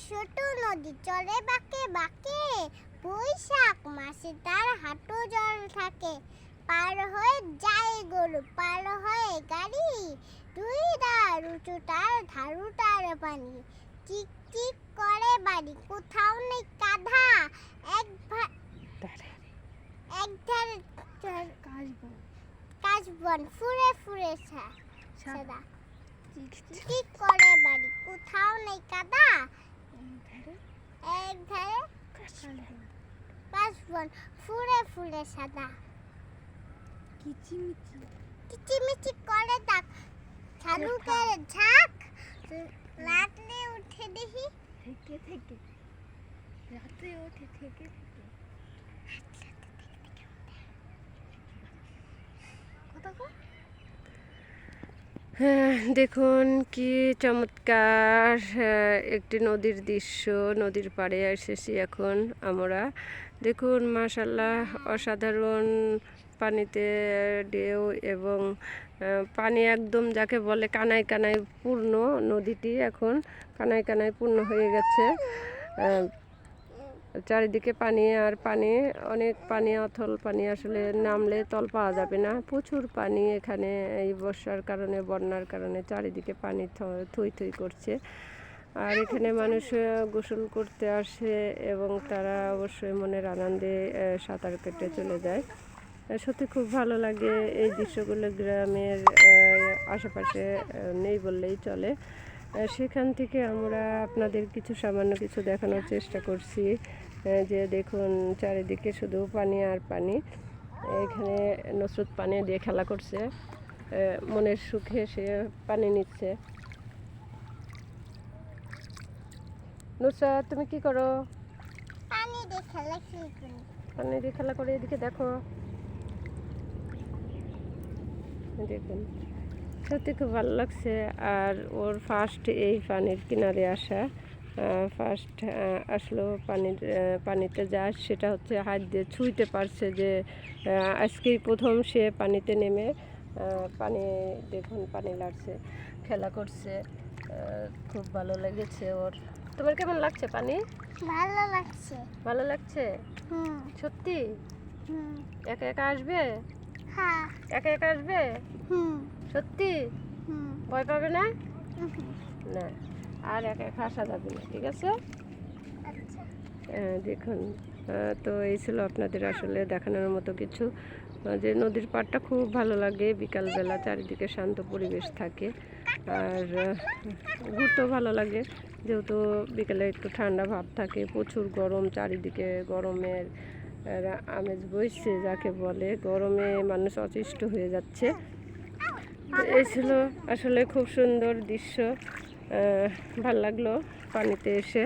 ছোট নদী চলে বাঁকে বাঁকে, বৈশাখ মাসে তার হাঁটু জল থাকে। পার হয়ে যায় গরু, পার হয়ে গাড়ি, দুই ধার উঁচু তার ধারু তার পানি। চিক চিক করে বাড়ি, কোথাও নেই কাঁধা, এক ধারে কাশবন ফুরে ফুরে সাদা। চিক করে বাড়ি, কোথাও নেই কাদা, এক ধারে কাশবন ফুরে ফুরে সাদা। কিচিমিচি করে ডাক, ঝালুকের ঝাঁক, লাগলে উঠে দেখি রাতে ওঠে থেকে হ্যাঁ, দেখুন কি চমৎকার একটি নদীর দৃশ্য। নদীর পাড়ে এসেছি এখন আমরা। দেখুন মাশাআল্লাহ, অসাধারণ পানিতে ঢেউ এবং পানি একদম যাকে বলে কানায় কানায় পূর্ণ। নদীটি এখন কানায় কানায় পূর্ণ হয়ে গেছে। চারিদিকে পানি আর পানি, অনেক পানি, অথল পানি, আসলে নামলে তল পাওয়া যাবে না। প্রচুর পানি এখানে এই বর্ষার কারণে, বন্যার কারণে চারিদিকে পানি থই থই করছে। আর এখানে মানুষ গোসল করতে আসে এবং তারা অবশ্যই মনের আনন্দে সাঁতার কেটে চলে যায়। সত্যি খুব ভালো লাগে এই দৃশ্যগুলো। গ্রামের আশেপাশে নেই বললেই চলে। সেখান থেকে আমরা আপনাদের কিছু সামান্য কিছু দেখানোর চেষ্টা করছি। যে দেখুন চারিদিকে শুধু পানি আর পানি। এখানে নুসরত পানি দিয়ে খেলা করছে, মনের সুখে সে পানি নিচ্ছে। নুসরাত, তুমি কি করো? পানি দিয়ে খেলা করি। পানি দিয়ে খেলা করে, এদিকে দেখো। দেখুন সত্যি খুব ভালো লাগছে। আর ওর ফার্স্ট এই পানির কিনারে আসা, ফার্স্ট আসলো পানিতে যায়, সেটা হচ্ছে হাত দিয়ে ছুঁইতে পারছে যে আজকেই প্রথম সে পানিতে নেমে পানি, দেখুন পানি লাগছে, খেলা করছে। খুব ভালো লেগেছে ওর। তোমার কেমন লাগছে পানি? ভালো লাগছে। ভালো লাগছে সত্যি? একা একা আসবে? হ্যাঁ। একা একা আসবে? সত্যি? ভয় পাবে না? না, আর একা একা আসা যাবে না, ঠিক আছে? দেখুন, তো এই ছিল আপনাদের আসলে দেখানোর মতো কিছু। যে নদীর পাড়টা খুব ভালো লাগে বিকালবেলা, চারিদিকে শান্ত পরিবেশ থাকে। আর ঘুরতেও ভালো লাগে, যেহেতু বিকেলে একটু ঠান্ডা ভাব থাকে। প্রচুর গরম, চারিদিকে গরমের আমেজ বইছে যাকে বলে। গরমে মানুষ অতিষ্ঠ হয়ে যাচ্ছে। এই ছিল আসলে খুব সুন্দর দৃশ্য। ভাল লাগলো পানিতে এসে।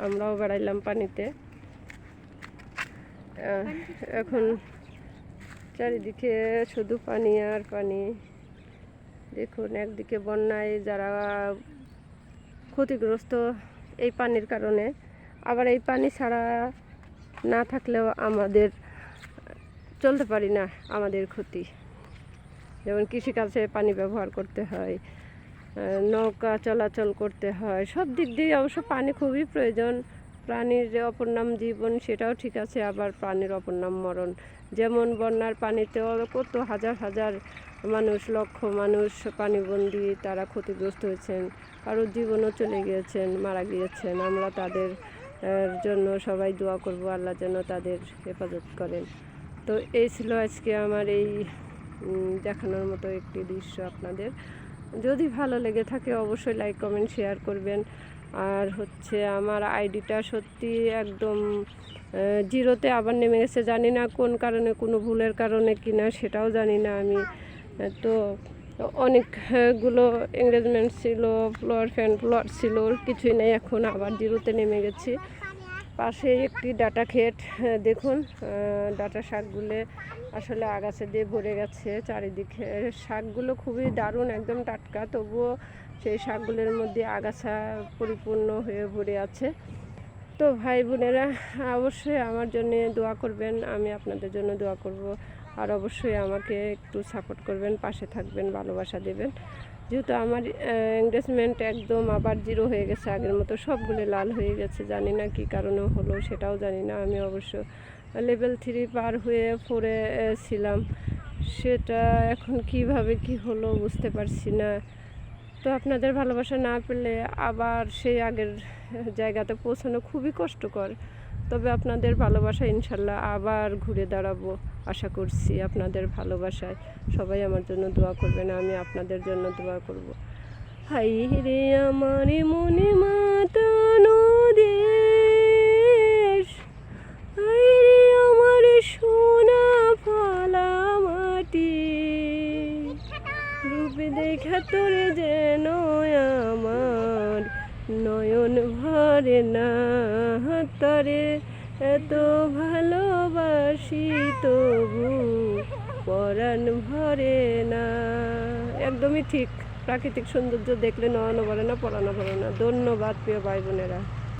আমরাও বেড়াইলাম পানিতে। এখন চারিদিকে শুধু পানি আর পানি। দেখুন একদিকে বন্যায় যারা ক্ষতিগ্রস্ত এই পানির কারণে, আবার এই পানি ছাড়া না থাকলেও আমাদের চলতে পারি না, আমাদের ক্ষতি। যেমন কৃষিকাজে পানি ব্যবহার করতে হয়, নৌকা চলাচল করতে হয়, সব দিক দিয়ে অবশ্য পানি খুবই প্রয়োজন। প্রাণীর যে অপর নাম জীবন, সেটাও ঠিক আছে, আবার প্রাণীর অপর নাম মরণ। যেমন বন্যার পানিতে কত হাজার হাজার মানুষ, লক্ষ মানুষ পানিবন্দী, তারা ক্ষতিগ্রস্ত হয়েছেন, কারোর জীবনও চলে গিয়েছেন, মারা গিয়েছেন। আমরা তাদের জন্য সবাই দোয়া করব, আল্লাহ যেন তাদের হেফাজত করেন। তো এই ছিল আজকে আমার এই দেখানোর মতো একটি দৃশ্য আপনাদের। যদি ভালো লেগে থাকে অবশ্যই লাইক কমেন্ট শেয়ার করবেন। আর হচ্ছে আমার আইডিটা সত্যি একদম জিরোতে আবার নেমে গেছে, জানি না কোন কারণে, কোনো ভুলের কারণে কিনা সেটাও জানি না আমি। তো অনেকগুলো এঙ্গেজমেন্ট ছিল, ফ্যান ফলোয়ার ছিল, কিছুই নেই, এখন আবার জিরোতে নেমে গেছি। পাশে একটি ডাটা ক্ষেত, দেখুন ডাটা শাকগুলো আসলে আগাছা দিয়ে ভরে গেছে চারিদিকে। শাকগুলো খুবই দারুণ, একদম টাটকা, তবুও সেই শাকগুলোর মধ্যে আগাছা পরিপূর্ণ হয়ে ভরে আছে। তো ভাই বোনেরা অবশ্যই আমার জন্য দোয়া করবেন, আমি আপনাদের জন্য দোয়া করব। আর অবশ্যই আমাকে একটু সাপোর্ট করবেন, পাশে থাকবেন, ভালোবাসা দেবেন। যেহেতু আমার এঙ্গেজমেন্ট একদম আবার জিরো হয়ে গেছে, আগের মতো সবগুলো লাল হয়ে গেছে, জানি না কী কারণে হলো সেটাও জানি না। আমি অবশ্য লেভেল 3 পার হয়ে 4-এ ছিলাম, সেটা এখন কিভাবে কি হলো বুঝতে পারছি না। তো আপনাদের ভালোবাসা না পেলে আবার সেই আগের জায়গাতে পৌঁছানো খুবই কষ্টকর। তবে আপনাদের ভালোবাসা ইনশাল্লাহ আবার ঘুরে দাঁড়াবো আশা করছি। আপনাদের ভালোবাসায় সবাই আমার জন্য দোয়া করবেন, আমি আপনাদের জন্য দোয়া করব। হাই রে আমার মনে মাতানো দেশ, হাই রে আমার সোনা ফলা মাটি, রূপ দেখা তোরে যেন আমার নয়ন ভরে না, তরে এত ভালোবাসি তবু পরাণ ভরে না। একদমই ঠিক, প্রাকৃতিক সৌন্দর্য দেখলে নয়ন ভরে না, পরাণ ভরে না। ধন্যবাদ প্রিয় ভাই বোনেরা।